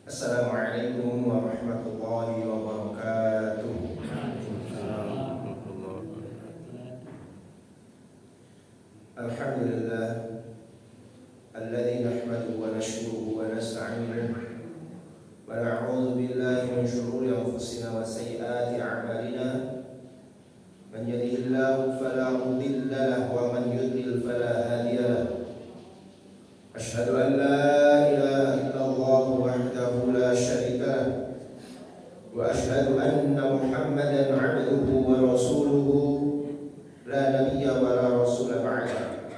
Assalamualaikum warahmatullahi wabarakatuh. Alhamdulillah alladzi nahmaduhu wa nashkuruhu wa nasta'inuhu wa na'udzu billahi min shururi anfusina wa sayyiati a'malina. Man yahdihillahu fala mudilla lahu wa man yudlil fala hadiya lahu. Asyhadu an la ilaha illallah wahdahu la syarika lahu wa asyhadu anna Muhammadan 'abduhu wa rasuluhu la nabiyya wa la rasula ba'da.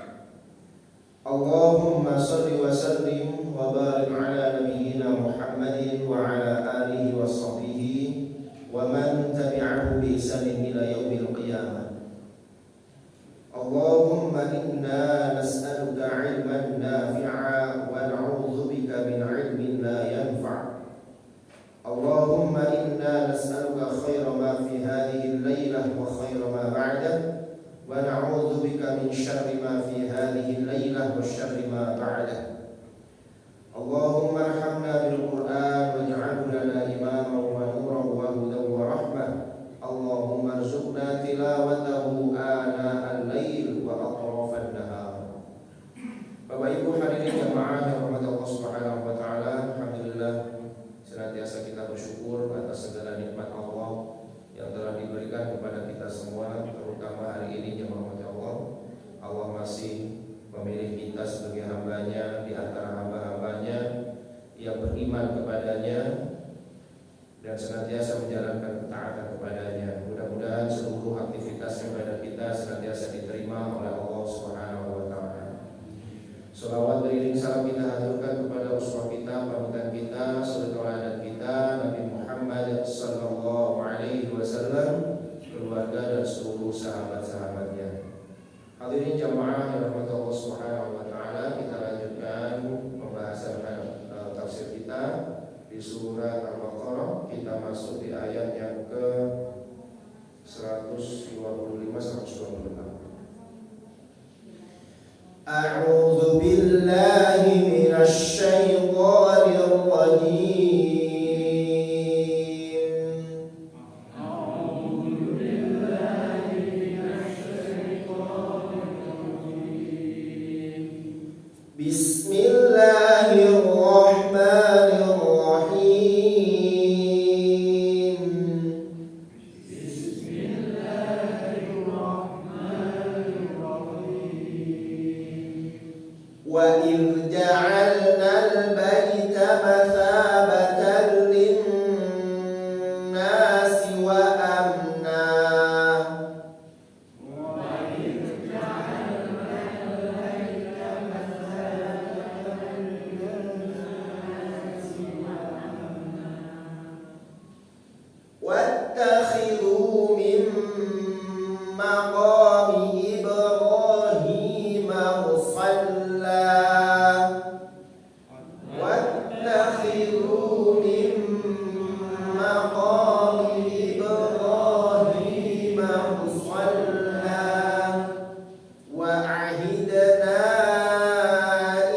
Allahumma salli wa sallim wa barik ala nabiyyina Muhammadin wa ala alihi wa sahbihi wa man tabi'ahu bi ihsanin ila yaumil qiyamah. Allahumma inna nas'aluka 'ilman nafi'a wa na'udzu bika min 'ilmin la yanfa'. Allahumma inna nas'aluka khaira ma fi hadhihi al-lailah wa khaira ma ba'daha wa na'udzu bika min syarri ma fi hadhihi al-lailah wa syarri ma ba'daha. Allahumma arhamna bil Qur'an waj'alhu lana imaman wa nuran wa hudan wa rahmah. Allahumma arzuqna tilawatahu ana al-lail wa atrafan nahar. Bapak Ibu hadirin jamaah yang rahmat Allah Subhanahu wa taala, alhamdulillah senantiasa kita bersyukur atas segala nikmat Allah yang telah diberikan kepada kita semua, terutama hari ini jemaah Allah. Allah masih memilih kita sebagai hambanya di antara hamba-hambanya yang beriman kepadanya dan senantiasa menjalankan ketaatan kepadanya. Mudah-mudahan seluruh aktivitas ibadah kita senantiasa diterima oleh Allah Subhanahu wa taala. Shalawat beriring salam kita haturkan kepada uswah kita, panutan kita, suri tauladan kita, Nabi Muhammad sallallahu alaihi wasallam, keluarga dan seluruh sahabat-sahabatnya. Hadirin jamaah yang dirahmati Allah Subhanahu wa taala, kita lanjutkan pembahasan tafsir kita di surah Al-Baqarah. Kita masuk di ayat yang ke 125-126. A'udzu billahi minasy syaithanir rajim. A'udzu billahi minasy syaithanir rajim. Bismillahirrahmanirrahim. Wa idh ja'alnal baita mathabatan lin-nasi wa amna. واتخذوا من مقام إبراهيم مصلى واتخذوا من مقام إبراهيم مصلى وعهدنا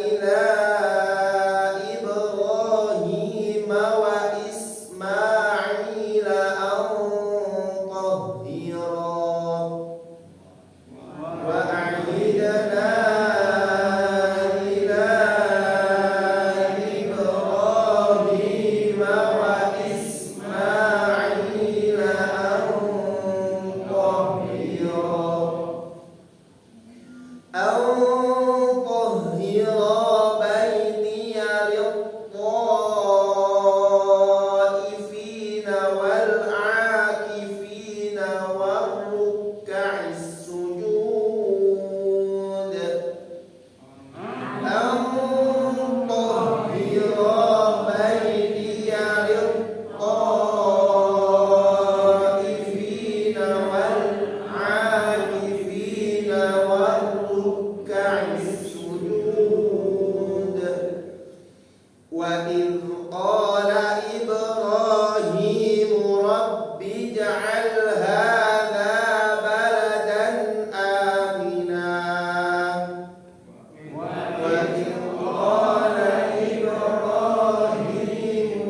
إلى إبراهيم وإسماعيل أن طهرا وأعهدنا إلى إبراهيم وإسماعيل أن طهرا بيتي للطائفين والعاكفين والركع السجود. أن طهر بيتي للطائفين والعاكفين والركع السجود. وإذ قال إبراهيم رب اجعل هذا بلدا آمنا. وإذ قال إبراهيم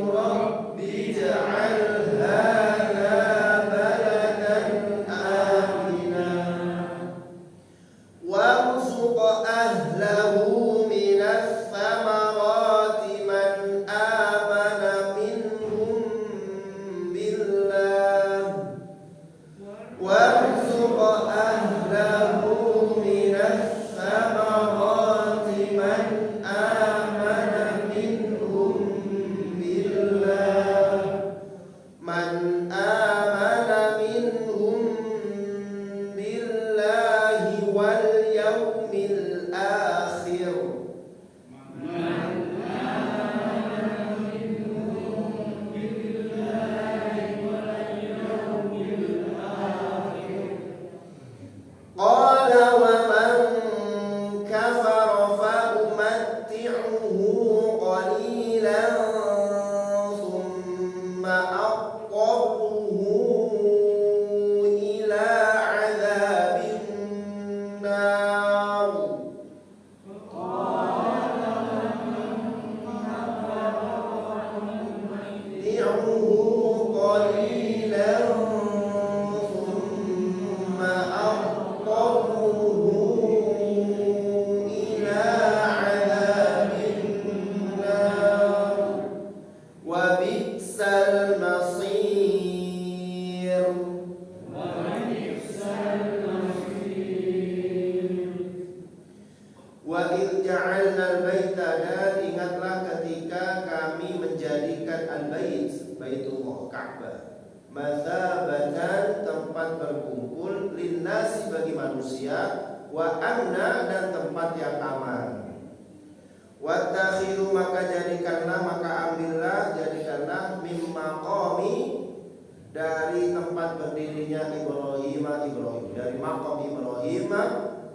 Ka'bah mathabatan, tempat berkumpul, linnasi, bagi manusia, wa amna, dan tempat yang aman. Wattakhiru, maka jadikanlah, maka ambillah, jadikanlah, mimma qami, dari tempat berdirinya Ibrahim, dari maqam Ibrahim,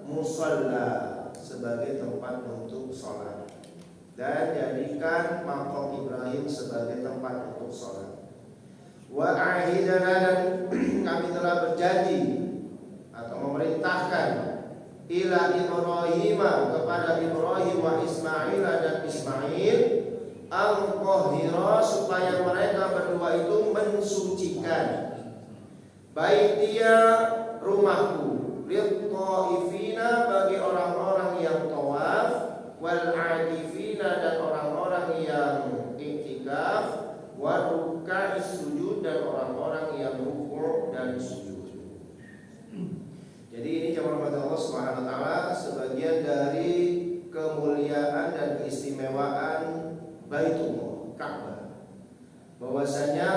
musalla, sebagai tempat untuk sholat. Dan jadikan maqam Ibrahim sebagai tempat untuk sholat. Wa ahidana, dan kami telah berjanji atau memerintahkan, ila Ibrahim, kepada Ibrahim, wa Ismail, dan Ismail, al-qahira, supaya mereka berdua itu mensucikan, baitia, rumahku, lit-taifina, bagi orang-orang yang tawaf, wal-akifina, dan orang-orang yang iktikaf, wa ruka'is sujud, dan orang-orang yang rukuk dan sujud. Jadi ini jamaah Allah Subhanahu wa taala sebagian dari kemuliaan dan keistimewaan Baitullah, Ka'bah. Bahwasanya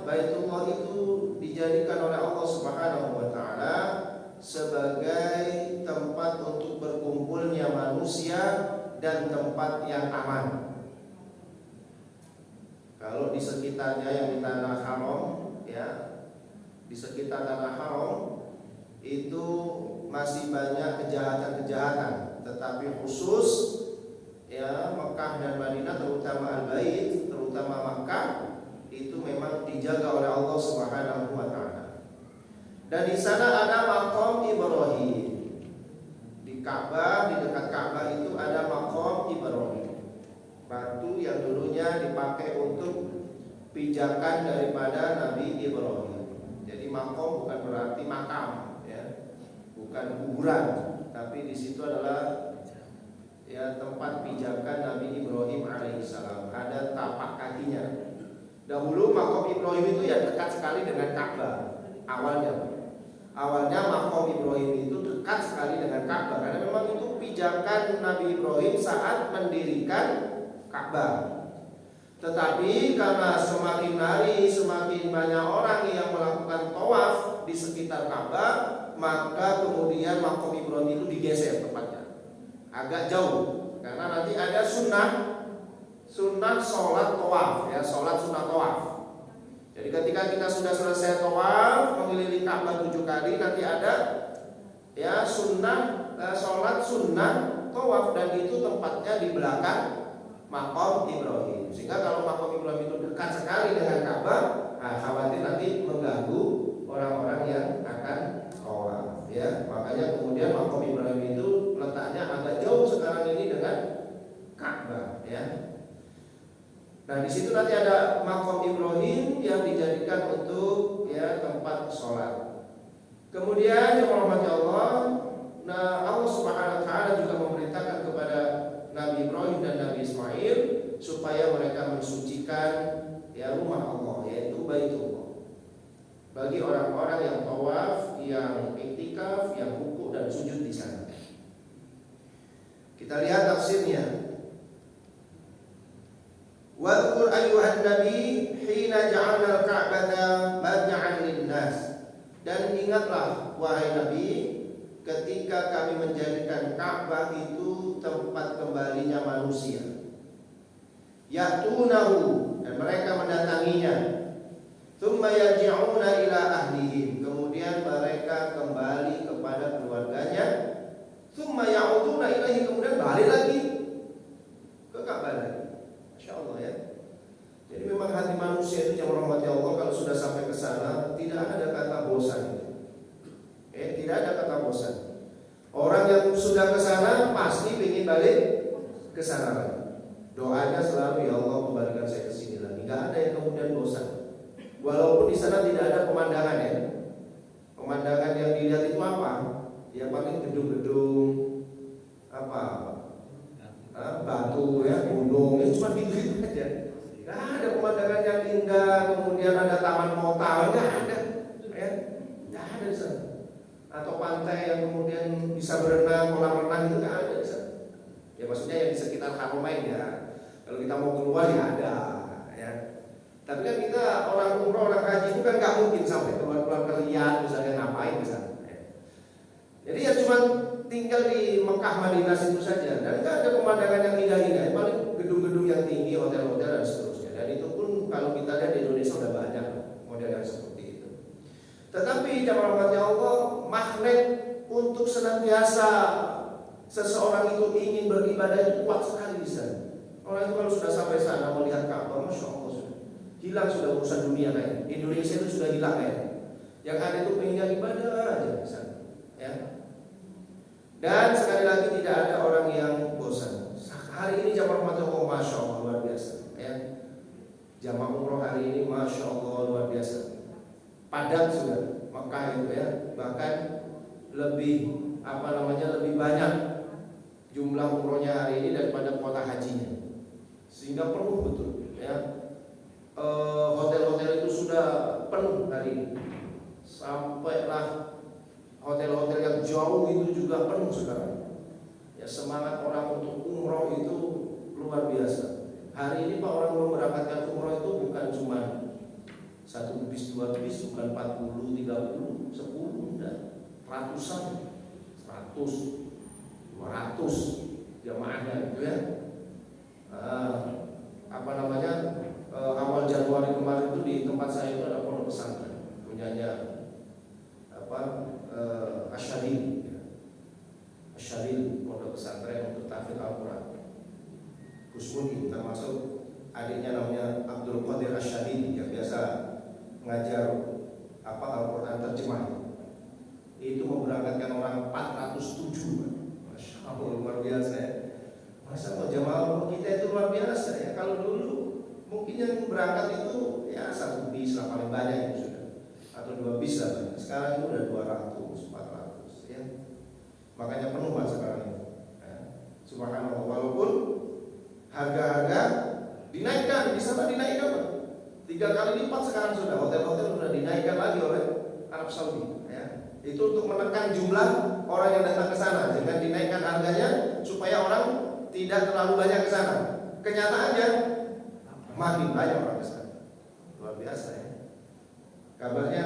Baitullah itu dijadikan oleh Allah Subhanahu wa taala sebagai tempat untuk berkumpulnya manusia dan tempat yang aman. Kalau di sekitarnya yang di tanah haram, ya, di sekitar tanah haram itu masih banyak kejahatan-kejahatan, tetapi khusus, ya, Mekah dan Madinah, terutama Al-Bait, terutama Makkah, itu memang dijaga oleh Allah Subhanahu wa taala. Dan di sana ada maqam Ibrahim. Di Ka'bah, di dekat Ka'bah itu ada maqam Ibrahim. Batu yang dulunya dipakai untuk pijakan daripada Nabi Ibrahim. Jadi maqam bukan berarti makam, ya, bukan kuburan, tapi di situ adalah, ya, tempat pijakan Nabi Ibrahim alaihissalam. Ada tapak kakinya. Dahulu maqam Ibrahim itu ya dekat sekali dengan Ka'bah. Awalnya maqam Ibrahim itu dekat sekali dengan Ka'bah, karena memang itu pijakan Nabi Ibrahim saat mendirikan Ka'bah. Tetapi karena semakin hari semakin banyak orang yang melakukan tawaf di sekitar Ka'bah, maka kemudian maqam Ibrahim itu digeser tempatnya agak jauh, karena nanti ada sunnah sholat tawaf, ya, sholat sunnah tawaf. Jadi ketika kita sudah selesai tawaf mengelilingi Ka'bah 7 kali, nanti ada, ya, sholat sunnah tawaf, dan itu tempatnya di belakang maqam Ibrahim. Sehingga kalau maqam Ibrahim itu dekat sekali dengan Ka'bah, khawatir nanti mengganggu orang-orang yang akan tawaf, ya. Makanya kemudian maqam Ibrahim itu letaknya agak jauh sekarang ini dengan Ka'bah, ya. Nah, di situ nanti ada maqam Ibrahim yang dijadikan untuk, ya, tempat sholat. Kemudian yang rahmati Allah, nah, Allah Subhanahu wa taala juga memerintahkan kepada Nabi Ibrahim dan Nabi Ismail supaya mereka mensucikan, ya, rumah Allah, yaitu Baitullah, bagi orang-orang yang tawaf, yang iktikaf, yang rukuk dan sujud di sana. Kita lihat tafsirnya. Wadhkur ayyuhan nabi hina ja'alna al-ka'bata bad'an lin-nas. Dan ingatlah wahai Nabi, ketika kami menjadikan Ka'bah itu tempat kembalinya manusia. Ya'tunahu, dan mereka mendatanginya. Tsumma yarji'una ila ahlihim, kemudian mereka kembali kepada keluarganya. Tsumma ya'uduna ilaihi, kemudian balik lagi ke Ka'bah lagi. Insyaallah, ya. Jadi memang hati manusia itu yang merahmati Allah, kalau sudah sampai ke sana tidak ada kata bosan. Tidak ada kata bosan. Orang yang sudah ke sana pasti ingin balik ke sana lagi. Doanya selalu, ya Allah, kembalikan saya ke sini lagi. Enggak ada yang kemudian bosan. Walaupun di sana tidak ada pemandangan, ya. Pemandangan yang dilihat itu apa? Ya paling gedung-gedung, apa? Batu, ya, gunung, ya, cuma gitu aja. Nggak ada pemandangan yang indah, kemudian ada taman kota, nggak ada, ya, nggak ada di sana. Atau pantai yang kemudian bisa berenang, kolam renang, itu nggak ada di sana. Ya maksudnya yang di sekitar Haramain, ya. Kalau kita mau keluar ya ada, ya. Tapi kan kita orang umroh, orang haji itu kan nggak mungkin sampai keluar-keluar ke Riyadh misalnya, ngapain misalnya. Jadi ya cuma tinggal di Mekah, Madinah situ saja, dan nggak ada pemandangan yang indah-indah, paling gedung-gedung yang tinggi, hotel-hotel dan seterusnya. Dan itu pun kalau kita lihat di Indonesia udah banyak model yang seperti itu. Tetapi jamaah rahmatnya Allah, magnet untuk senantiasa seseorang itu ingin beribadah itu kuat sekali di sana. Orang itu kalau sudah sampai sana melihat Ka'bah, masya Allah sudah hilang sudah urusan dunia lain. Indonesia itu sudah hilang ya. Yang ada itu pengen ibadah aja di sana. Ya. Dan sekali lagi tidak ada orang yang bosan. Hari ini jamaah rahmatnya Allah, masya Allah luar biasa. Ya. Jamaah umroh hari ini masya Allah luar biasa. Padat sudah Mekah itu ya. Bahkan lebih lebih banyak jumlah umrohnya hari ini daripada kuota hajinya, sehingga penuh betul ya. Hotel-hotel itu sudah penuh hari ini, sampailah hotel-hotel yang jauh itu juga penuh sekarang ya. Semangat orang untuk umroh itu luar biasa. Hari ini Pak, orang mau berangkatkan umroh itu bukan cuma 1 bis, 2 bis, bukan 40, 30, 10, dan ratusan, 100, 200 jamaahnya gitu ya. Awal Januari kemarin itu di tempat saya itu ada pondok pesantren punyanya Asyadil ya. Asyadil, pondok pesantren untuk tahfidz Al-Quran. Kusmudi termasuk adiknya namanya Abdul Qadir Asyadil yang biasa mengajar Al-Quran terjemah. Itu memberangkatkan orang 407. Masya Allah luar biasa ya. Masa mau jamaah kita itu luar biasa ya. Kalau dulu mungkin yang berangkat itu ya 1 bis lah paling banyak itu sudah, atau 2 bis lah. Sekarang itu udah 200, 400 ya. Makanya penuh Pak sekarang ini ya. Subhanallah, walaupun harga-harga dinaikkan, di sana dinaikkan Pak 3 kali lipat sekarang sudah. Hotel-hotel sudah dinaikkan lagi oleh Arab Saudi ya. Itu untuk menekan jumlah orang yang datang ke sana dengan dinaikkan harganya supaya orang tidak terlalu banyak ke sana. Kenyataannya makin banyak orang ke sana. Luar biasa ya. Kabarnya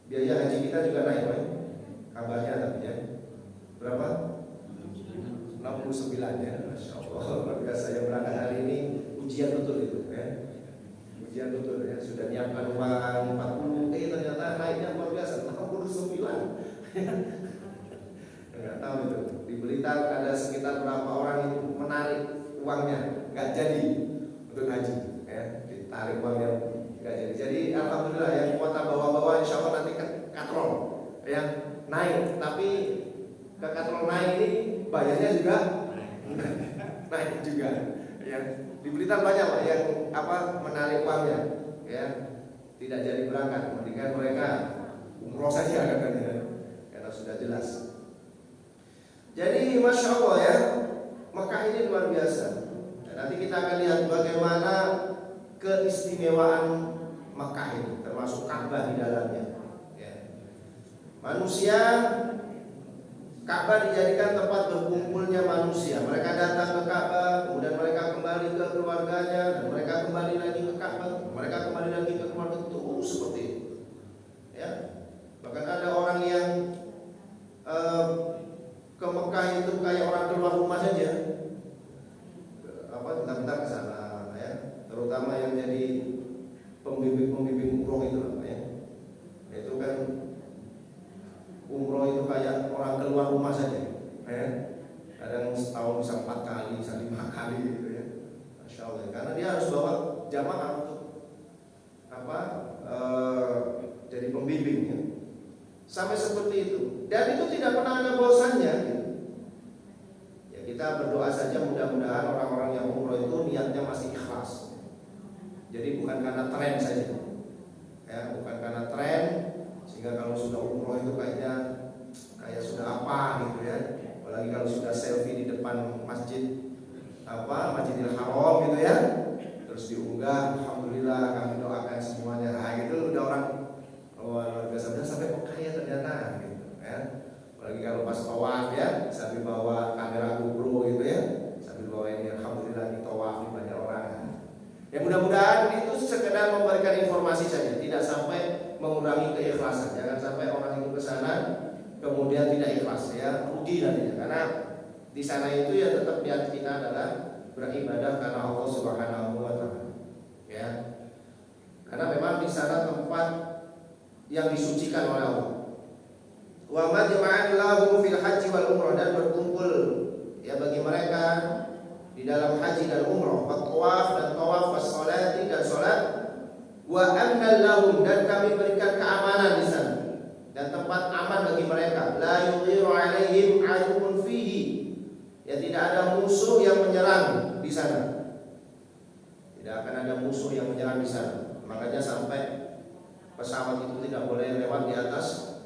biaya haji kita juga naik, Pak. Kabarnya tapi ya. Berapa? 69 ya. Masya Allah luar biasa. Yang berangkat hari ini ujian betul itu ya. Ujian betul ya. Sudah nyiapkan uang 40, ternyata naiknya luar biasa 69. Enggak tahu itu. Di Blitar ada sekitar berapa orang itu menarik uangnya, nggak jadi untuk haji, ya, ditarik uangnya nggak jadi. Jadi alhamdulillah yang kuota bawah-bawah insya Allah nanti katrol, ya naik. Tapi ke katrol naik ini bayarnya juga naik juga. Ya, di Blitar banyak Pak yang menarik uangnya, ya tidak jadi berangkat. Mendingan mereka umroh saja katanya, karena sudah jelas. Jadi masya Allah ya, Mekah ini luar biasa. Dan nanti kita akan lihat bagaimana keistimewaan Mekah ini, termasuk Ka'bah di dalamnya. Ya. Manusia, Ka'bah dijadikan tempat berkumpulnya manusia. Mereka datang ke Ka'bah, kemudian mereka kembali ke keluarganya, dan mereka kembali lagi ke Ka'bah, mereka kembali lagi ke keluarga itu seperti itu. Ya. Bahkan ada orang yang ke Mekah itu kayak orang keluar rumah saja, bentar-bentar ke sana ya. Terutama yang jadi pembimbing umroh itu lah ya. Itu kan umroh itu kayak orang keluar rumah saja ya. Kadang setahun bisa 4 kali, bisa 5 kali gitu ya. Masya Allah. Karena dia harus bawa jamaah untuk jadi pembimbing ya. Sampai seperti itu. Dan itu tidak pernah ada bosannya. Ya kita berdoa saja mudah-mudahan orang-orang yang umroh itu niatnya masih ikhlas. Jadi bukan karena tren saja. Ya, bukan karena tren sehingga kalau sudah umroh itu kayak sudah apa gitu ya. Apalagi kalau sudah selfie di depan Masjidil Haram gitu ya. Terus diunggah, alhamdulillah kami doakan semuanya. Nah, gitu udah orang luar biasa sampai kaya ternyata gitu ya. Apalagi kalau pas tawaf ya, sambil bawa kamera GoPro gitu ya, sambil bawa ini alhamdulillah di tawaf banyak orang. Ya mudah-mudahan itu mengurangi keikhlasan. Jangan sampai orang itu ke sana kemudian tidak ikhlas, ya rugi nantinya. Karena di sana itu ya tetap niat kita adalah beribadah karena Allah Subhanahu wa taala. Ya. Karena memang di sana tempat yang disucikan oleh Allah. Wa majma'an lahum fil haji wal umrah, dan berkumpul ya bagi mereka di dalam haji dan umrah, tawaf dan tawaf, was-sholati dan salat, wa amna lahum, dan kami berikan keamanan di sana dan tempat aman bagi mereka, la yughiru alaihim aduun fihi, ya tidak ada musuh yang menyerang di sana. Tidak akan ada musuh yang menyerang di sana. Makanya sampai pesawat itu tidak boleh lewat di atas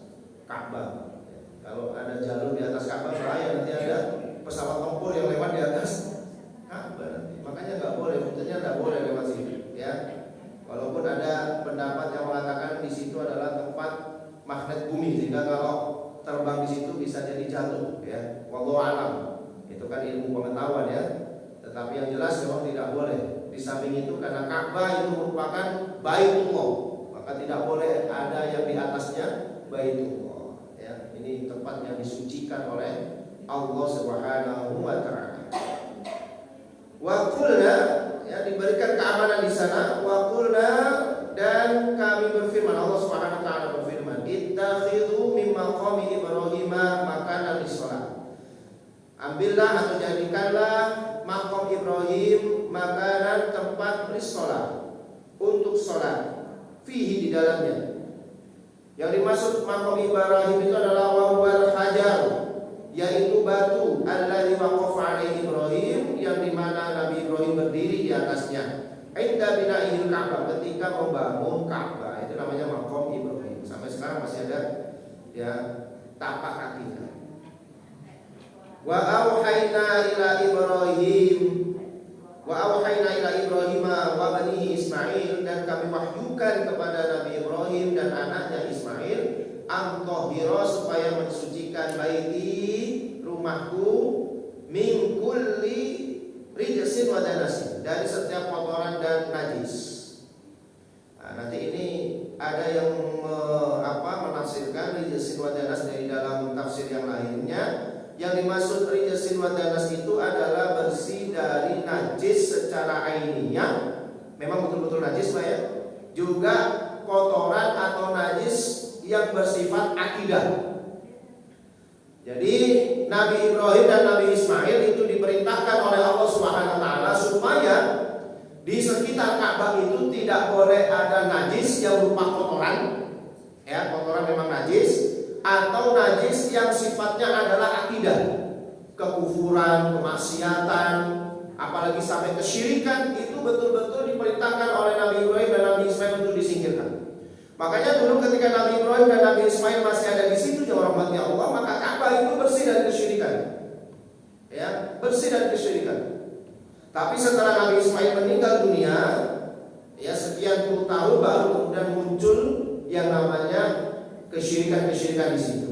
Ka'bah. Kalau ada jalur di atas Ka'bah bahaya, nanti ada pesawat tempur yang lewat di atas Ka'bah nanti. Makanya nggak boleh, rutenya nggak boleh lewat situ. Ya, walaupun ada pendapat yang mengatakan di situ adalah tempat magnet bumi, sehingga kalau terbang di situ bisa jadi jatuh. Ya, wallahu alam. Itu kan ilmu pengetahuan ya. Tetapi yang jelas memang tidak boleh. Di samping itu karena Ka'bah itu merupakan Baitullah, maka tidak boleh ada yang di atasnya Baitullah. Ya, ini tempat yang disucikan oleh Allah Subhanahu wa taala. Wa qulna, ya diberikan keamanan di sana. Wa qulna, dan kami berfirman, Allah Subhanahu wa taala berfirman, ittakhidhu min maqami Ibrahim makanan lis-shalah. Ambillah atau jadikanlah maqam Ibrahim makanan tempat lis-shalah, untuk sholat, fihi di dalamnya. Yang dimaksud maqam Ibrahim itu adalah wal hajar, yaitu batu alladzi waqafa alaihi Ibrahim, yang dimana Nabi Ibrahim berdiri di atasnya. Inda bina'ihil Ka'bah, ketika membangun Ka'bah, itu namanya maqam Ibrahim. Sampai sekarang masih ada ya tapak kakinya. Wa auhayna ila Ibrahim, wa auhayna ila Ibrahim wa banihi Ismail, dan kami wahyukan kepada Nabi Ibrahim dan anaknya Ismail, antahira, supaya mensucikan baiti, rumahku, min kulli rijsin wa danasin, dari setiap kotoran dan najis. Nah, nanti ini ada yang menafsirkan rijsin wa danas dari dalam tafsir yang lainnya. Yang dimaksud rijsin wa danas itu adalah bersih dari najis secara ainiyah, memang betul-betul najis Pak ya. Juga kotoran atau najis yang bersifat akidah. Jadi Nabi Ibrahim dan Nabi Ismail itu diperintahkan oleh Allah Subhanahu wa taala supaya di sekitar Ka'bah itu tidak boleh ada najis yang berupa kotoran. Ya, kotoran memang najis, atau najis yang sifatnya adalah akidah, kekufuran, kemaksiatan, apalagi sampai kesyirikan, itu betul-betul diperintahkan oleh Nabi Ibrahim dan Nabi Ismail untuk disingkirkan. Makanya dulu ketika Nabi Ibrahim dan Nabi Ismail masih ada di situ ya rahmatnya Allah, maka Ka'bah itu bersih dari kesyirikan. Ya, bersih dari kesyirikan. Tapi setelah Nabi Ismail meninggal dunia, ya sekian puluh tahun baru kemudian muncul yang namanya kesyirikan-kesyirikan di situ.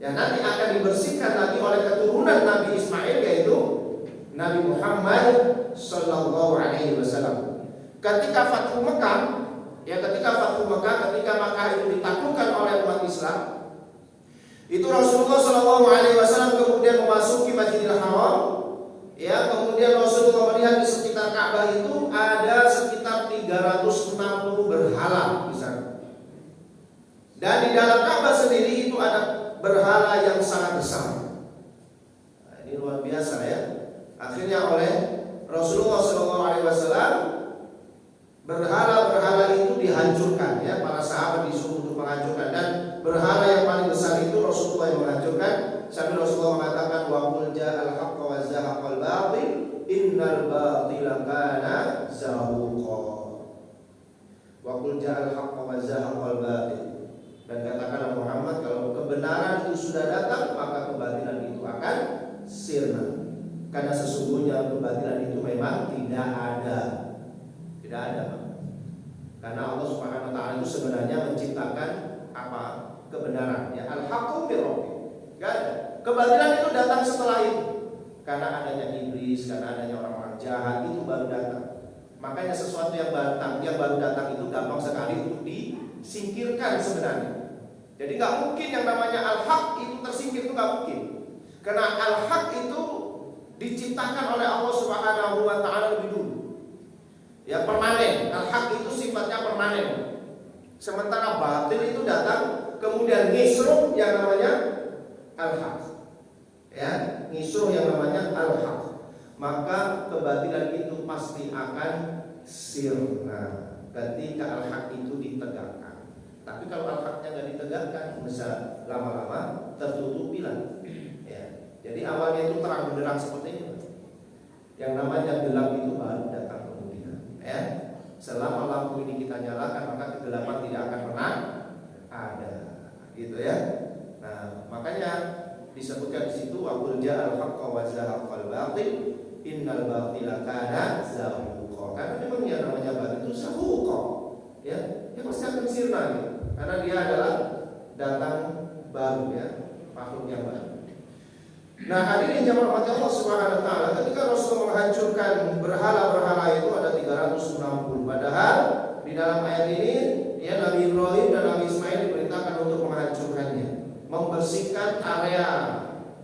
Ya, nanti akan dibersihkan lagi oleh keturunan Nabi Ismail, yaitu Nabi Muhammad sallallahu alaihi wasallam. Ketika Fathu Mekah, ketika Makkah itu ditaklukkan oleh umat Islam, itu Rasulullah sallallahu alaihi wasallam kemudian memasuki Masjidil Haram. Ya, kemudian Rasulullah melihat di sekitar Ka'bah itu ada sekitar 360 berhala di sana. Dan di dalam Ka'bah sendiri itu ada berhala yang sangat besar. Nah, ini luar biasa ya. Akhirnya oleh Rasulullah SAW berhala-berhala itu dihancurkan ya. Para sahabat disuruh untuk menghancurkan, dan berhala yang paling besar itu Rasulullah yang menghancurkan. Sambil Rasulullah mengatakan wa qul ja'al haqq wa zahaqal batil innal batila kana zahuqa. Wa qul ja'al haqq wa zahaqal batil, dan katakanlah Muhammad, kalau kebenaran itu sudah datang maka kebatilan itu akan sirna. Karena sesungguhnya kebatilan itu memang tidak ada. Tidak ada. Karena Allah Subhanahu wa taala itu sebenarnya menciptakan apa? Kebenaran. Ya, al-haqqu min rabbik. Enggak ada. Kebatilan itu datang setelah itu. Karena adanya iblis, karena adanya orang-orang jahat, itu baru datang. Makanya sesuatu yang baru datang itu gampang sekali untuk disingkirkan sebenarnya. Jadi nggak mungkin yang namanya al-haq itu tersingkir, itu nggak mungkin. Karena al-haq itu diciptakan oleh Allah Subhanahu wa taala lebih dulu. Ya, permanen. Al-haq itu sifatnya permanen. Sementara batil itu datang kemudian ngisruh yang namanya al-haq. Ya, ngisruh yang namanya al-haq. Maka kebatilan itu pasti akan sirna ketika al-haq itu ditegakkan. Tapi kalau al-haqnya nggak ditegakkan, bisa lama-lama tertutupi lah. Ya. Jadi awalnya itu terang benderang seperti itu. Yang namanya gelap itu baru datang kemudian. Ya. Selama lampu ini kita nyalakan, maka kegelapan tidak akan pernah ada. Gitu ya. Nah, makanya disebutkan di situ wa qul ja'al haqqa wa zahaqal batil innal batila kana zahuqa. Karena memang yang namanya batil itu zahuqa. Ya, dia pasti akan sirna gitu. Karena dia adalah datang baru ya, makhluk yang baru. Nah, hadirin jamaah rahmat Allah Subhanahu wa taala, ketika Rasul menghancurkan berhala-berhala itu ada 360. Padahal di dalam ayat ini ya Nabi Ibrahim dan Nabi Ismail diperintahkan untuk menghancurkannya, membersihkan area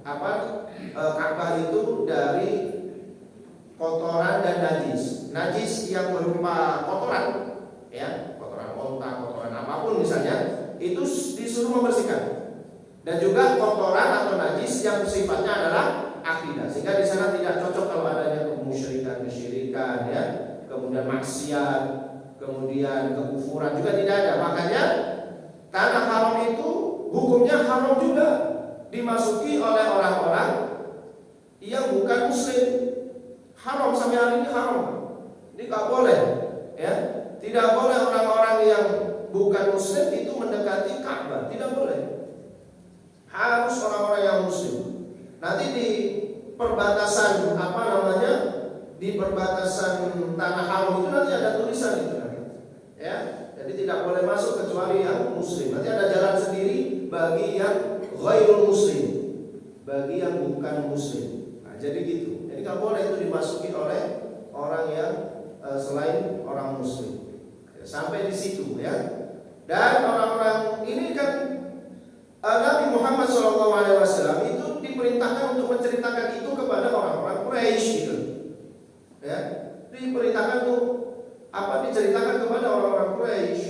Ka'bah itu dari kotoran dan najis. Najis yang berupa kotoran ya, kotoran onta, kotoran apapun misalnya, itu disuruh membersihkan. Dan juga kotoran atau najis yang sifatnya adalah akidah. Sehingga di sana tidak cocok kalau adanya kesyirikan ya, kemudian maksiat, kemudian kekufuran juga tidak ada. Makanya tanah haram itu hukumnya haram juga dimasuki oleh orang-orang yang bukan muslim. Haram sampai hari ini haram. Ini nggak boleh ya. Tidak boleh orang-orang yang bukan muslim itu mendekati Ka'bah, tidak boleh. Harus orang-orang yang muslim. Nanti di perbatasan di perbatasan tanah haram itu nanti ada tulisan itu nanti. Ya, jadi tidak boleh masuk kecuali yang muslim. Nanti ada jalan sendiri bagi yang ghairul muslim, bagi yang bukan muslim. Nah, jadi gitu. Jadi nggak boleh itu dimasuki oleh orang yang selain orang muslim. Sampai di situ ya. Dan orang-orang ini kan Nabi Muhammad SAW itu diperintahkan untuk menceritakan itu kepada orang-orang Quraisy gitu. Ya, diperintahkan untuk diceritakan kepada orang-orang Quraisy.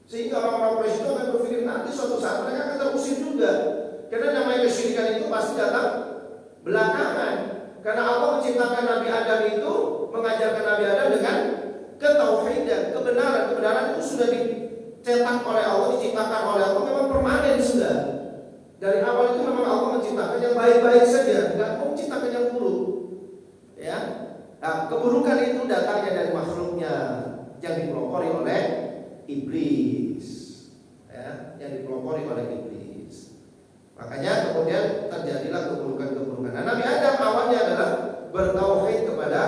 Sehingga orang-orang Quraisy itu akan berpikir nanti suatu saat mereka akan terusir juga. Karena namanya kesyirikan itu pasti datang belakangan. Karena Allah menciptakan Nabi Adam itu, mengajarkan Nabi Adam dengan ketauhidan, kebenaran itu sudah dicetak oleh Allah, diciptakan oleh Allah, memang permanen sudah. Dari awal itu memang Allah menciptakan yang baik-baik saja, nggak mau menciptakan yang buruk. Ya, nah, keburukan itu datangnya dari makhluknya yang dipelopori oleh iblis, ya, yang dipelopori oleh iblis. Makanya kemudian terjadilah keburukan-keburukan. Nah, Nabi Adam awalnya adalah bertauhid kepada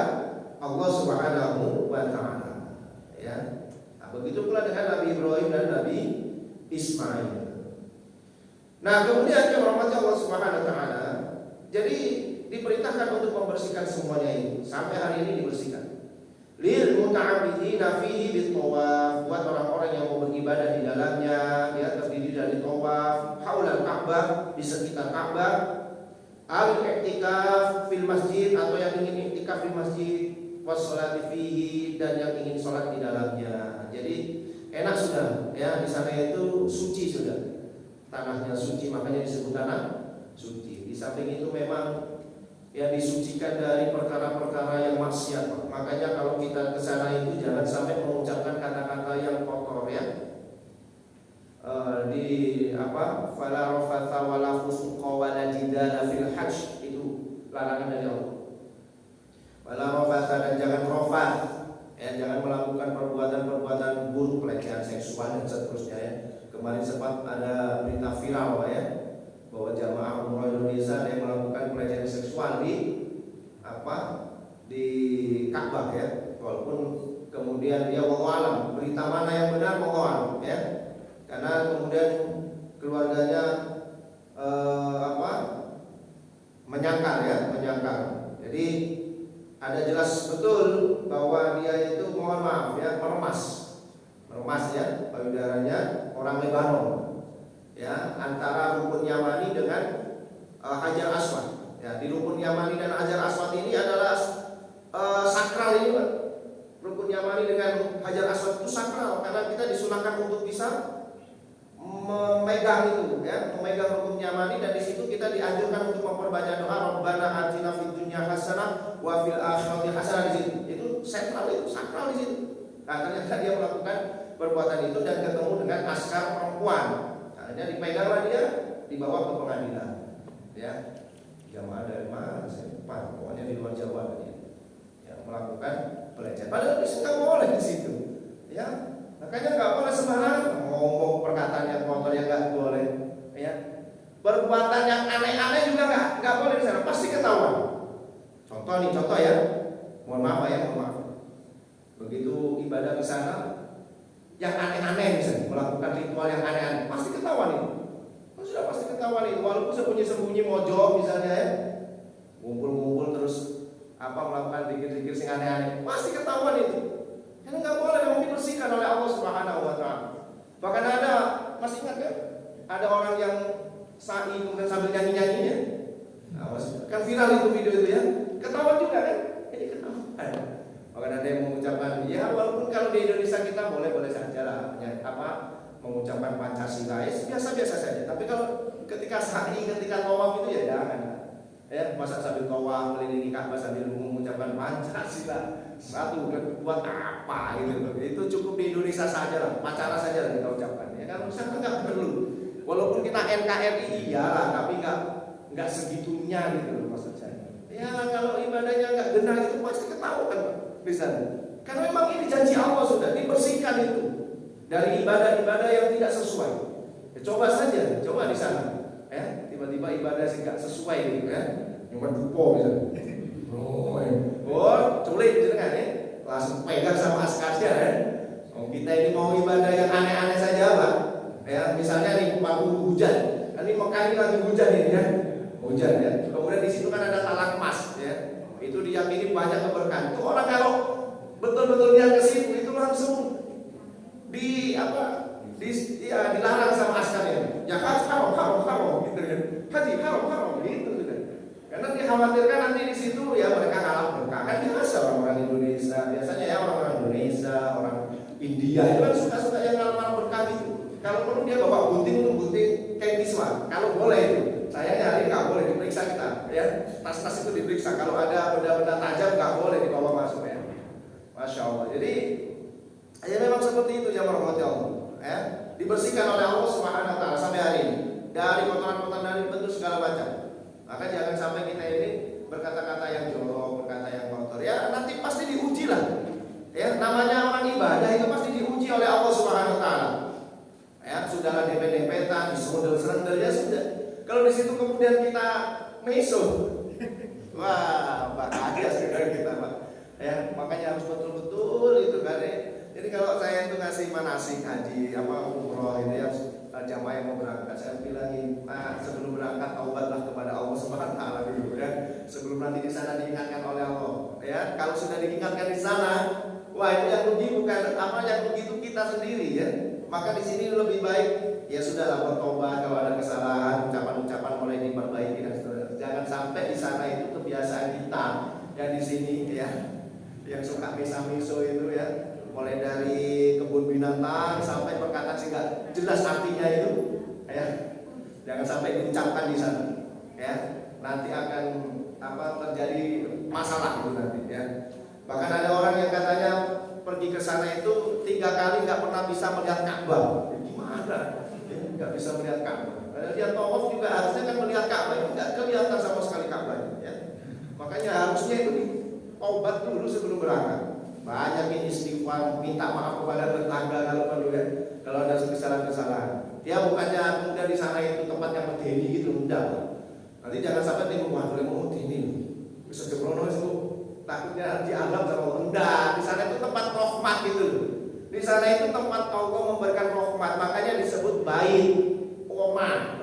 Allah Subhanahu wa taala. Ya. Nah, begitu pula dengan Nabi Ibrahim dan Nabi Ismail. Nah, kemudian yang rahmat Allah Subhanahu wa taala, jadi diperintahkan untuk membersihkan semuanya itu. Sampai hari ini dibersihkan. Lil muta'abbidina fihi bitawaf, buat orang-orang yang mau beribadah di dalamnya, ya, terdiri dari tawaf haulal Ka'bah, di sekitar Ka'bah, al-i'tikaf fil masjid, atau yang ingin i'tikaf di masjid, wassalati fihi, dan yang ingin sholat di dalamnya. Jadi enak sudah ya, di sana itu suci sudah. Tanahnya suci, makanya disebut tanah suci. Di samping itu memang yang disucikan dari perkara-perkara yang maksiat. Makanya kalau kita ke sana itu jangan sampai mengucapkan kata-kata yang kotor ya. Fala rafatha wala fusuqa wala jidala fil hajj, itu larangan dari Allah. Fala rafatha, dan jangan rafath, ya, jangan melakukan perbuatan-perbuatan buruk, pelecehan seksual dan seterusnya ya. Kemarin sempat ada berita viral ya, bahwa jamaah umroh Indonesia yang melakukan pelecehan seksual di Ka'bah ya. Walaupun kemudian dia wallahu alam, berita mana yang benar wallahu alam ya. Karena kemudian keluarganya menyangkal. Jadi ada jelas betul bahwa dia itu mohon maaf ya, Remas ya, payudaranya orang Lebanon. Ya, antara rukun Yamani dengan Hajar Aswad. Ya, di rukun Yamani dan Hajar Aswad ini adalah sakral ini, Pak. Rukun Yamani dengan Hajar Aswad itu sakral karena kita disunahkan untuk bisa memegang itu, ya, memegang rukun Yamani, dan di situ kita dianjurkan untuk memperbanyak doa Rabbana atina fid dunya hasanah wa fil akhirati hasanah. Di situ itu sakral di situ. Nah, ternyata dia melakukan perbuatan itu dan ketemu dengan askar perempuan. Akhirnya dipeganglah dia, dibawa ke pengadilan. Ya, jamaah dari mana? Saya lupa. Pokoknya di luar Jawa dia. Ya, melakukan pelecehan. Padahal bisa nggak boleh di situ. Ya, makanya nggak boleh sembarangan ngomong perkataan yang kotor yang nggak boleh. Ya, perbuatan yang aneh-aneh juga nggak boleh di sana. Pasti ketahuan. Contoh ya. Mohon maaf. Begitu ibadah di sana, yang aneh-aneh misalnya melakukan ritual yang aneh-aneh, pasti ketahuan itu. Sudah pasti ketahuan itu. Walaupun sembunyi-sembunyi mojok misalnya ya, ngumpul-ngumpul terus melakukan zikir-zikir sing aneh-aneh, pasti ketahuan itu. Karena nggak boleh, memang dibersihkan oleh Allah Subhanahu Wa Taala. Bahkan ada, masih ingat kan? Ada orang yang sa'i kemudian sambil nyanyi-nyanyinya. Nah, kan viral itu video itu ya. Ketahuan juga kan? Ini ketahuan. Bahkan ada yang mengucapkan, ya walaupun kalau di Indonesia kita boleh-boleh saja lah, mengucapkan Pancasila, biasa-biasa saja. Tapi kalau ketika sa'i, ketika tawaf itu ya jangan. Ya, masa sambil tawaf melilingi Ka'bah sambil mengucapkan Pancasila, satu buat apa gitu. Itu cukup di Indonesia saja lah, pacara saja lah kita ucapkan. Ya kan, misalnya nggak perlu. Walaupun kita NKRI iyalah, tapi nggak segitunya gitu loh maksud saya. Ya kalau ibadahnya nggak benar itu pasti ketahuan di sana. Karena memang ini janji Allah sudah dibersihkan itu dari ibadah-ibadah yang tidak sesuai. Ya, coba di sana. Ya, tiba-tiba ibadah sih nggak sesuai gitu ya. Cuma dupo misalnya. Culik gitu kan ya. Langsung pegang sama askarnya ya. Kita ini mau ibadah yang aneh-aneh saja Pak. Ya, misalnya nih hujan. Ini Mekah ini lagi hujan ini ya. Hujan ya. Kemudian di situ kan ada talang emas ya. Itu diyakini banyak keberkahan. Itu orang kalau betul-betul dia ke situ itu langsung dilarang sama askarnya. Ya haram gitu kan. Haji haram gitu kan. Karena dikhawatirkan nanti di situ ya mereka kalah berkah. Kan biasa orang-orang Indonesia, biasanya ya orang-orang Indonesia, orang India itu kan suka-suka yang ngalah berkah itu. Kalau perlu dia bawa gunting untuk gunting kain kiswah. Kalau boleh itu. Saya nyari nggak boleh diperiksa kita, ya tas-tas itu diperiksa. Kalau ada benda-benda tajam nggak boleh dibawa masuk ya. Masya Allah. Jadi ya memang seperti itu ya rahmati Allah. Ya, dibersihkan oleh Allah Subhanahu Wa Taala sampai hari ini dari kotoran-kotoran dari bentuk segala macam. Maka jangan sampai kita ini berkata-kata yang jorok, berkata yang kotor. Ya nanti pasti diuji lah. Ya namanya orang ibadah itu pasti diuji oleh Allah Subhanahu Wa Taala. Ya sudahlah dempet-dempetan, serendel ya sudah. Kalau di situ kemudian kita meso, wah bahagia sekali kita Pak. Ya makanya harus betul-betul itu kan. Jadi kalau saya itu ngasih manasik haji umroh itu ya jamaah yang mau berangkat, saya bilangin sebelum berangkat taubatlah kepada Allah Subhanahu Wa Taala dulu ya. Sebelum nanti di sana diingatkan oleh Allah. Ya kalau sudah diingatkan di sana, wah itu yang rugi bukan yang rugi itu kita sendiri ya. Maka di sini lebih baik ya sudahlah bertobat kalau ada kesalahan, ucapan-ucapan mulai diperbaiki dan seterusnya. Jangan sampai di sana itu kebiasaan kita yang di sini ya, yang suka miso itu ya, mulai dari kebun binatang sampai perkataan sih nggak jelas artinya itu ya. Jangan sampai diucapkan di sana ya. Nanti akan terjadi masalah itu nanti ya. Bahkan ada orang yang katanya pergi ke sana itu 3 kali nggak pernah bisa melihat Ka'bah. Gimana? Nggak bisa melihat Ka'bah. Padahal dia tawaf juga harusnya kan melihat Ka'bah, itu nggak kelihatan sama sekali Ka'bah ya. Makanya harusnya itu taubat dulu sebelum berangkat. Banyakin istighfar, minta maaf kepada tetangga kalau perlu ya. Kalau ada kesalahan-kesalahan. Dia bukannya kemudian di sana itu tempat yang medeni gitu, enggak. Nanti jangan sampai dia mau ini. Bisa jebrono itu takutnya dianggap sama Allah. Enggak, di sana itu tempat rahmat gitu. Di sana itu tempat Allah memberikan rahmat, makanya disebut bait, rumah.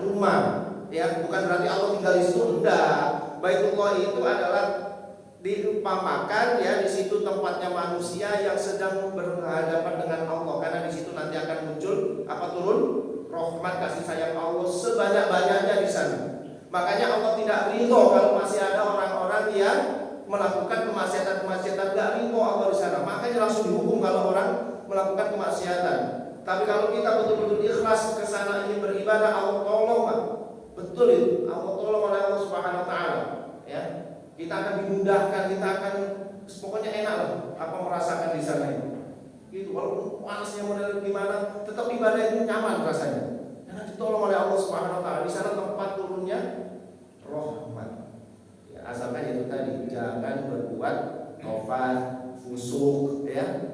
Ya, bukan berarti Allah tinggal di situ, enggak. Baitullah itu adalah diumpamakan ya di situ tempatnya manusia yang sedang berhadapan dengan Allah, karena di situ nanti akan muncul turun rahmat kasih sayang Allah sebanyak-banyaknya di sana. Makanya Allah tidak ridho kalau masih ada orang-orang yang melakukan kemaksiatan-kemaksiatan, tidak ridho Allah di sana. Makanya langsung dihukum kalau orang melakukan kemaksiatan. Tapi kalau kita betul-betul ikhlas ke sana ingin beribadah, Allah tolong, Pak. Betul itu. Allah tolong oleh Allah Subhanahu wa taala, ya. Kita akan dimudahkan, kita akan pokoknya enak lah merasakan di sana itu. Gitu, walaupun panasnya model gimana, tetap ibadah itu nyaman rasanya. Karena ditolong oleh Allah Subhanahu wa taala. Di sana tempat turunnya rahmat. Ya, asalkan itu tadi jangan berbuat kafir, fusuk, ya.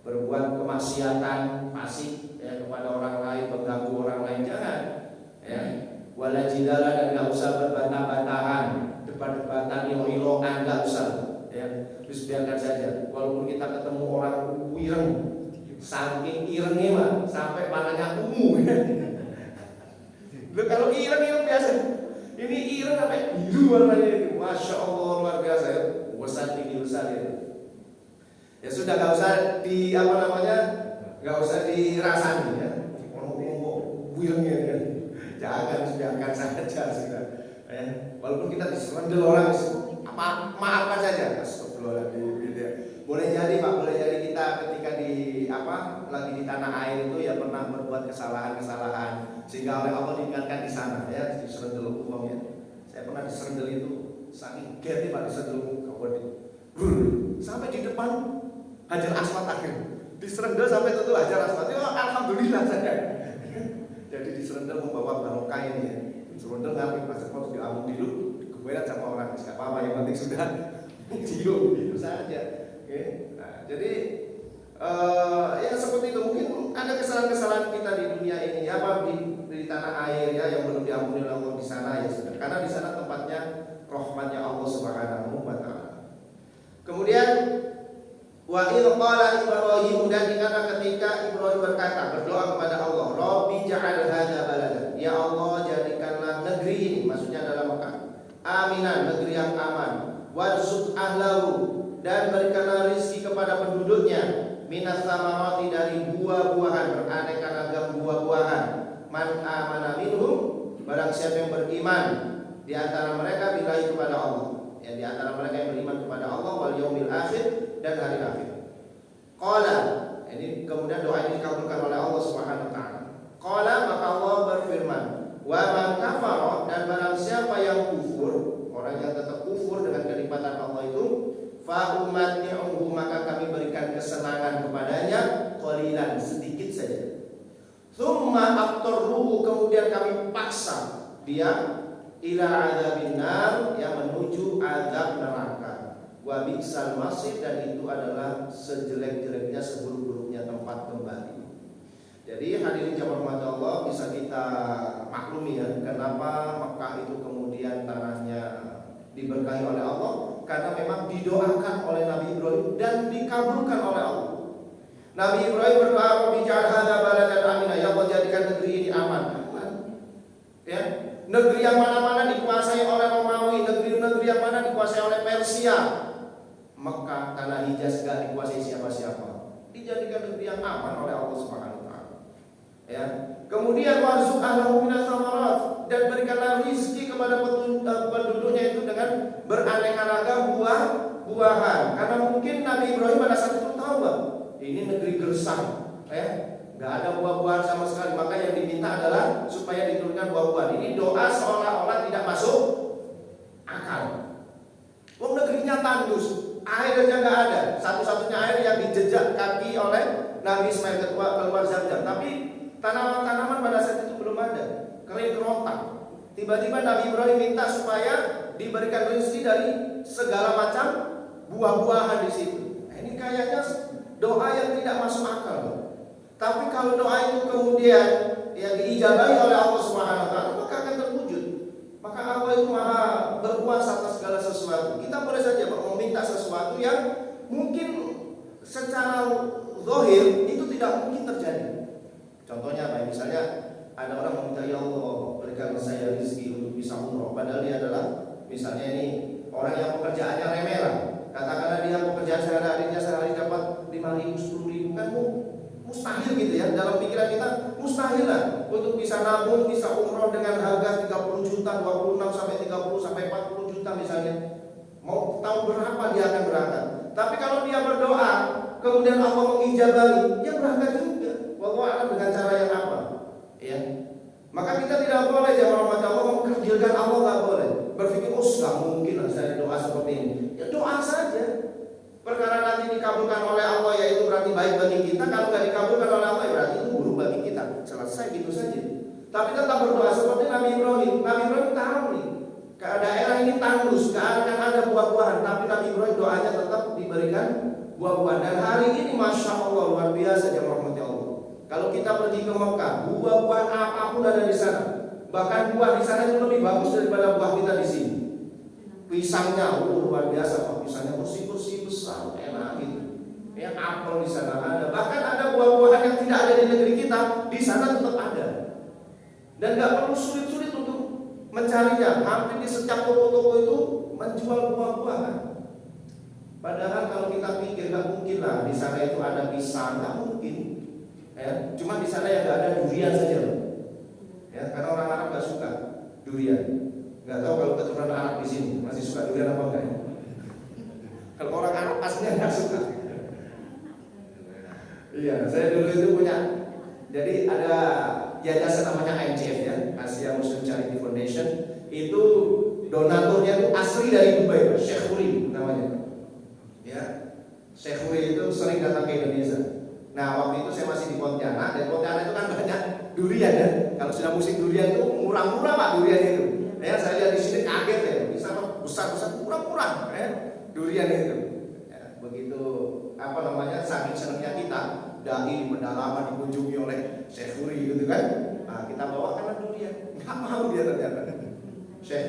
Berbuat kemaksiatan, fasik ya, kepada orang lain, mengganggu orang lain, jangan. Ya. Wala jidala, dan enggak usah berbantah-bantahan, debat-debatan, ilo-iloan, enggak usah. Ya, terus biarkan saja. Walaupun kita ketemu orang ireng, saking irengnya mah sampai panahnya ungu. Loh, kalau ireng biasa. Ini ireng sampai biru warnanya. Masya Allah, luar biasa ya. Besar tinggi besar ya. Ya sudah, nggak usah nggak usah dirasani ya. Ngomong irengnya ya. Jangan, biarkan saja sudah. Ya. Walaupun kita diserendel orang, maafkan saja. Astagfirullahaladzim. Boleh jadi Pak, boleh jadi kita ketika lagi di tanah air itu ya pernah berbuat kesalahan sehingga oleh Allah diingatkan di sana ya, diserendel umumnya. Saya pernah diserendel itu saking gede Pak, diserendel sampai di depan Hajar Aswad akhirnya. Diserendel sampai itu Hajar Aswad. Ya alhamdulillah saja. Jadi diserendel membawa barokah ini ya. Serendel ngambil paspor diambil dulu, dikeberat sama orang, siapa apa yang penting sudah cium itu saja. Oke. Nah, jadi ya seperti itu. Mungkin ada kesalahan-kesalahan kita di dunia ini ya, di tanah air ya, yang belum diampuni oleh Allah di sana ya sudah. Karena di sana tempatnya rahmatnya Allah Subhanahu wa taala. Kemudian wa idh qala Ibrahim, dan ingatlah ketika Ibrahim berkata, berdoa kepada Allah, Rabbi ja'al hadza baladan, ya Allah jadikanlah negeri ini, maksudnya adalah Mekah, aminan, negeri yang aman, warzuq ahlahu, dan berikanlah rezeki kepada penduduknya, minas samarati, dari buah-buahan, beraneka ragam buah-buahan, man amana minhum, barang siapa yang beriman di antara mereka billahi, kepada Allah, ya, di antara mereka yang beriman kepada Allah, wal yaumil akhir, dan hari akhir. Qala, ini kemudian doa ini dikabulkan oleh Allah Subhanahu wa taala. Qala, maka Allah berfirman, wa man kafara, dan barang siapa yang kufur, orang yang tetap kufur dengan kenikmatan Allah itu, fa umatni'uhu, maka kami berikan kesenangan kepadanya, qalilan, sedikit saja. Tsumma aqtarruhu, kemudian kami paksa dia ila adzabin nar, yang menuju azab neraka. Wa bi'sal masir, dan itu adalah sejelek-jeleknya, seburuk-buruknya tempat kembali. Jadi hadirin jamaah rahmat Allah, bisa kita maklumi ya, kenapa Mekah itu kemudian tanahnya diberkahi oleh Allah, karena memang didoakan oleh Nabi Ibrahim dan dikabulkan oleh Allah. Nabi Ibrahim berdoa, Rabbi ja'al hadza baladan aminah, ya Allah jadikan negeri ini aman. Ya, negeri yang mana-mana dikuasai oleh Romawi, negeri-negeri yang mana dikuasai oleh Persia. Mekah, tanah Hijaz gak dikuasai siapa-siapa. Dijadikan negeri yang aman oleh Allah Subhanahu wa taala. Ya. Kemudian warzuq ahlahu minas samarat, dan berikanlah rezeki kepada penduduknya itu dengan beraneka ragam buah-buahan. Karena mungkin Nabi Ibrahim pada saat itu tahu, Bang, ini negeri gersang, ya. Gak ada buah-buahan sama sekali, maka yang diminta adalah supaya diturunkan buah-buahan. Ini doa seolah-olah tidak masuk akal. Wong negerinya tandus, air aja nggak ada. Satu-satunya air yang dijejak kaki oleh Nabi Ismail keluar Zam-Zam. Tapi tanaman-tanaman pada saat itu belum ada, kering kerontang. Tiba-tiba Nabi Ibrahim minta supaya diberikan rezeki dari segala macam buah-buahan di situ. Nah, ini kayaknya doa yang tidak masuk akal. Tapi kalau doa itu kemudian ya diijabahi oleh Allah Subhanahu wa taala, maka akan terwujud. Maka Allah itu Maha berkuasa atas segala sesuatu. Kita boleh saja meminta sesuatu yang mungkin secara zahir itu tidak mungkin terjadi. Contohnya apa? Misalnya ada orang meminta, ya Allah berikan saya rezeki untuk bisa umroh, padahal dia adalah misalnya ini orang yang pekerjaannya remeh lah. Katakanlah dia pekerjaan sehari-harinya sehari dapat 5.000, 10.000, kan mustahil gitu ya. Dalam pikiran kita mustahil lah untuk bisa nabung, bisa umroh dengan harga 30 juta, 26 sampai 30 sampai 40 juta misalnya. Mau tahu berapa dia akan berangkat. Tapi kalau dia berdoa, kemudian Allah mengijabahi, dia berangkat juga. Wallahu a'lam dengan cara yang apa? Ya. Maka kita tidak boleh jamaah rahmat Allah mengkerdilkan Allah, nggak boleh. Berpikir nggak mungkin lah saya doa seperti ini. Ya doa saja. Perkara nanti dikabulkan oleh Allah yaitu berarti baik bagi kita. Kalau nggak dikabulkan oleh Allah berarti itu buruk bagi kita. Selesai gitu saja. Tapi tetap berdoa seperti Nabi Ibrahim. Nabi Ibrahim tahu nih, ke daerah ini tandus, nggak akan ada buah-buahan. Tapi Nabi Ibrahim doanya tetap diberikan buah-buahan. Dan hari ini masya Allah luar biasa jamaah rahmat Allah. Kalau kita pergi ke Mekah, buah-buahan apapun ada di sana. Bahkan buah di sana itu lebih bagus daripada buah kita di sini. Pisangnya luar biasa, Pak. Pisangnya kursi-kursi besar, enak gitu. Ya, apel di sana ada. Bahkan ada buah-buahan yang tidak ada di negeri kita, di sana tetap ada. Dan nggak perlu sulit-sulit untuk mencarinya. Hampir di setiap toko-toko itu menjual buah-buahan. Padahal kalau kita pikir nggak mungkin lah di sana itu ada pisang, nggak mungkin. Ya, cuma di sana yang nggak ada durian saja. Ya, karena orang Arab nggak suka durian. Nggak tahu kalau keturunan Arab di sini masih suka durian apa enggak ya? Kalau orang Arab aslinya nggak suka. Iya, saya dulu itu punya. Jadi ada yayasan namanya IMCF ya, Asia Muslim Charity Foundation. Itu donaturnya itu asli dari Dubai, Syekh Khuri namanya. Ya, Syekh Khuri itu sering datang ke Indonesia. Nah waktu itu saya masih di Pontianak, dan Pontianak itu kan banyak durian ya. Kalau sudah musim durian itu murah-murah Pak durian itu. Ya saya lihat di sini kaget ya, bisa besar-besar murah-murah ya durian itu. Ya, begitu apa namanya saking senangnya kita, dai di pedalaman dikunjungi oleh Syekh Khuri gitu kan. Nah, kita bawakan durian, nggak mau dia ternyata. Syekh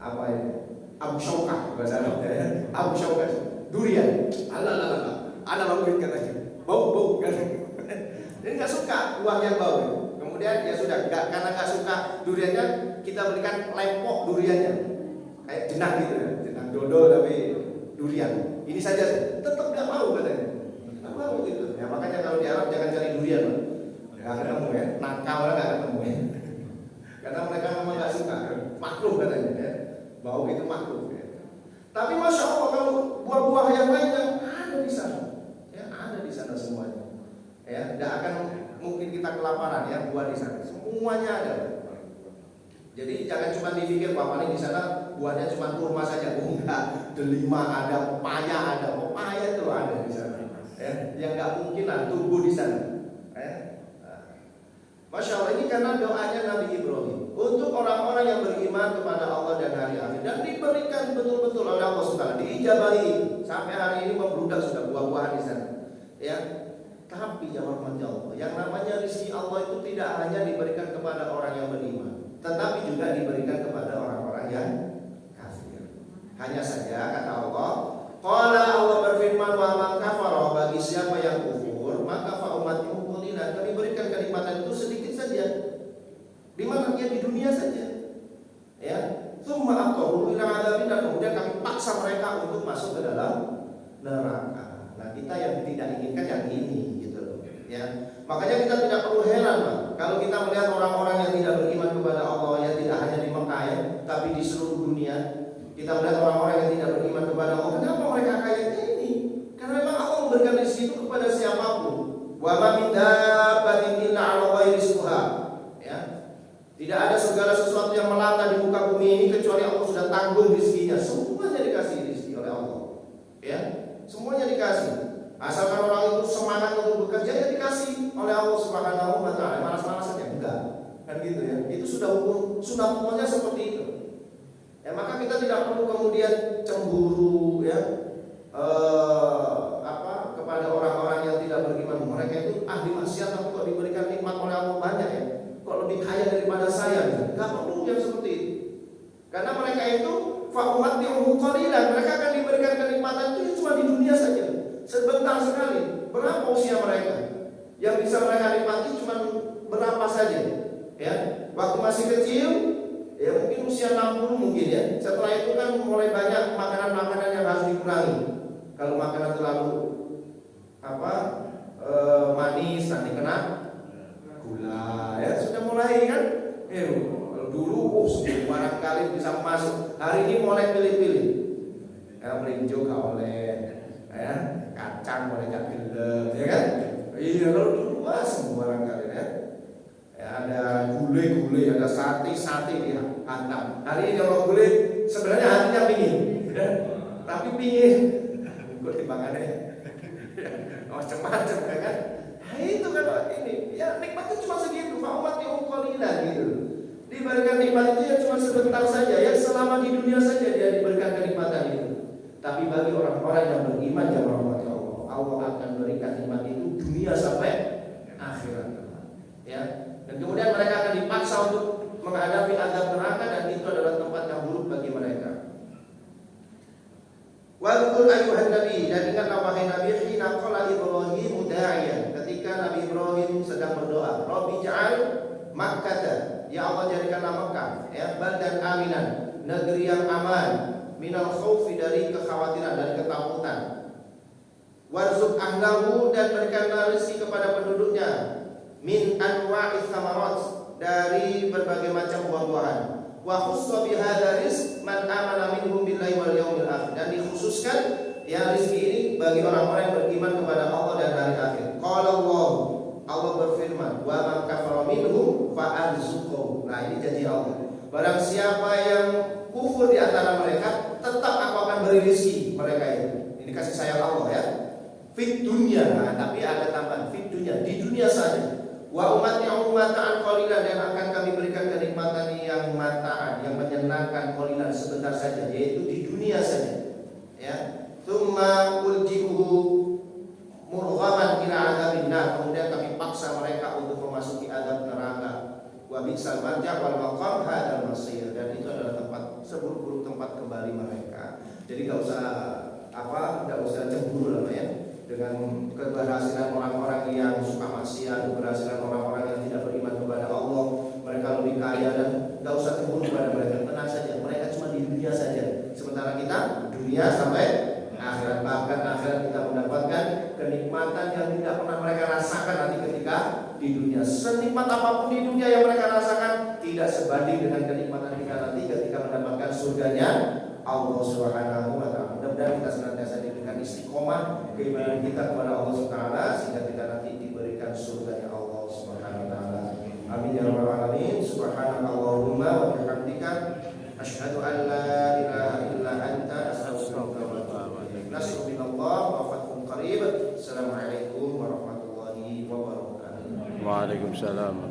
apa ini? Abu Syaukah bahasa Arabnya ya. Abu Syaukah durian. Ala laluin katanya. Bau kan. Jadi nggak suka buah yang bau. Kemudian ya sudah, karena nggak suka duriannya, kita berikan lempok duriannya, kayak jenang gitu ya, jenang dodol tapi durian. Ini saja tetap nggak mau katanya. Nggak mau gitu. Ya makanya kalau di Arab jangan cari durian, nggak ketemu ya, nakal nggak ketemu ya. Karena mereka memang nggak suka, makruh katanya ya, bau itu makruh. Ya. Tapi masya Allah kalau buah-buah yang lainnya ada di sana. Ada di sana semuanya. Ya, tidak akan mungkin kita kelaparan ya buah di sana. Semuanya ada. Jadi jangan cuma dipikir bahwa paling di sana buahnya cuma kurma saja. Enggak, delima ada, pepaya itu ada di sana. Ya, yang nggak mungkin lah tumbuh di sana. Ya. Masya Allah, ini karena doanya Nabi Ibrahim untuk orang-orang yang beriman kepada Allah dan hari akhir, dan diberikan betul-betul oleh Allah SWT, diijabahi sampai hari ini membludak sudah buah-buahan di sana. Ya, tapi jamaah Allah, yang namanya rezeki Allah itu tidak hanya diberikan kepada orang yang beriman, tetapi juga diberikan kepada orang-orang yang kafir. Hanya saja kata Allah, qala Allah berfirman, wa man kafara, bagi siapa yang kufur maka fa ummatuhu qalilan, kami berikan kenikmatan itu sedikit saja. Di mana dia di dunia saja. Ya, tsumma aqaru ila adzabin, kemudian kami paksa mereka untuk masuk ke dalam neraka. Nah kita yang tidak inginkan yang ini gitu loh ya. Makanya kita tidak perlu heran Pak, kalau kita melihat orang-orang yang tidak beriman kepada Allah ya, tidak hanya di Mekah ya, tapi di seluruh dunia. Kita melihat orang-orang yang tidak beriman kepada Allah, kenapa mereka kayaknya ini? Karena memang Allah memberikan rezeki itu kepada siapapun. Wa ma min dabbatin illa 'ala Allahi rizquha. Ya. Tidak ada segala sesuatu yang melata di muka bumi ini kecuali Allah sudah tanggung rezekinya. Semuanya dikasih rezeki oleh Allah. Ya. Semuanya dikasih. Asalkan orang itu semangat untuk bekerja, ya dikasih oleh Allah Subhanahu wa taala. Malas-malasan ya enggak. Kan gitu ya. Itu sudah hukum sunatullah seperti itu. Ya maka kita tidak perlu kemudian cemburu ya. Kepada orang-orang yang tidak beriman. Mereka itu ahli maksiat tapi kok diberikan nikmat oleh Allah banyak ya. Kok lebih kaya daripada saya? Enggak perlu yang seperti itu. Karena mereka itu fa'umatihum qalilan, mereka akan diberikan kenikmatan itu cuma di dunia saja, sebentar sekali. Berapa usia mereka? Yang bisa mereka nikmati cuma berapa saja? Ya, waktu masih kecil, ya mungkin usia 60 mungkin ya. Setelah itu kan mulai banyak makanan-makanan yang harus dikurangi. Kalau makanan terlalu manis kali bisa masuk. Hari ini mulai pilih-pilih. Ya, melinjo gak oleh, ya, kacang boleh gak gelem, ya kan? Iya, kalau dulu wah semua orang kali ya. Ya, ada gulai-gulai, ada sate-sate dihantam. Hari ini kalau gulai sebenarnya hatinya pingin, ya. Tapi pingin kok timbangannya macam-macam, ya kan? Nah, itu kan ini, ya nikmatnya cuma segitu, fa'umati uqalilah gitu. Diberikan nikmat itu ya cuma sebentar saja, ya selama di dunia saja dia diberikan kenikmatan itu. Tapi bagi orang-orang yang beriman yang merahmati Allah, Allah akan berikan nikmat itu dunia sampai akhirat. Ya. Dan kemudian mereka akan dipaksa untuk menghadapi azab neraka dan itu adalah tempat yang buruk bagi mereka. Wadhkur ayyuhan nabi, dan ingatlah wahai nabi, hina qala Ibrahim da'iyan, ketika Nabi Ibrahim sedang berdoa, Rabbi ja'al Makkah, ya Allah jadikanlah Mekah, ya, baldan aminan, negeri yang aman, minal khaufi, dari kekhawatiran dan ketakutan. Warzuq ahlahu, dan berikanlah rezeki kepada penduduknya, min anwa'is samarat, dari berbagai macam buah-buahan. Wa khussa bihadza rizq man amana minhum billahi wal yaumil akhir, dan dikhususkan ya rezeki ini bagi orang-orang yang beriman kepada Allah dan hari akhir. Qala Allah berfirman, wa man kafara minhum fa arzuqhu. Nah, ini janji Allah. Barang siapa yang kufur di antara mereka, tetap aku akan beri rezeki mereka itu. Ini kasih sayang Allah ya. Fit dunya, nah, tapi ada tambahan fit dunya, di dunia saja. Wa umatnya umataan qalilan, dan akan kami berikan kenikmatan yang mataan, yang menyenangkan qalilan, sebentar saja, yaitu di dunia saja. Ya. Tsumma ulji'uhu murghaman ila adzabin nar, kemudian kami paksa mereka untuk memasuki azab neraka. Wa bi'sal marja' wal maqam hadzal masir, dan itu adalah tempat seburuk-buruk tempat kembali mereka. Jadi enggak usah cemburu lah ya dengan keberhasilan orang-orang yang suka maksiat, keberhasilan orang-orang yang tidak beriman kepada Allah. Mereka lebih kaya, dan enggak usah cemburu kepada mereka. Tenang saja, mereka cuma di dunia saja. Sementara kita dunia sampai akhirat, bahkan akhirat kita mendapatkan kenikmatan yang tidak pernah mereka rasakan nanti ketika di dunia. Senikmat apapun di dunia yang mereka rasakan tidak sebanding dengan kenikmatan kita nanti ketika mendapatkan surganya Allah Subhanahu wa taala. Mudah-mudahan kita senantiasa diberikan istiqomah keimanan kita kepada Allah Subhanahu wa taala sehingga kita nanti diberikan surganya Allah Subhanahu wa taala. Amin ya rabbal alamin. Subhanakallahumma wa bihamdika asyhadu an la ilaha illa anta astaghfiruka wa atubu ilaik. Nasrun minallah wa fathun qarib. Assalamualaikum warahmatullahi wabarakatuh. Waalaikumsalam.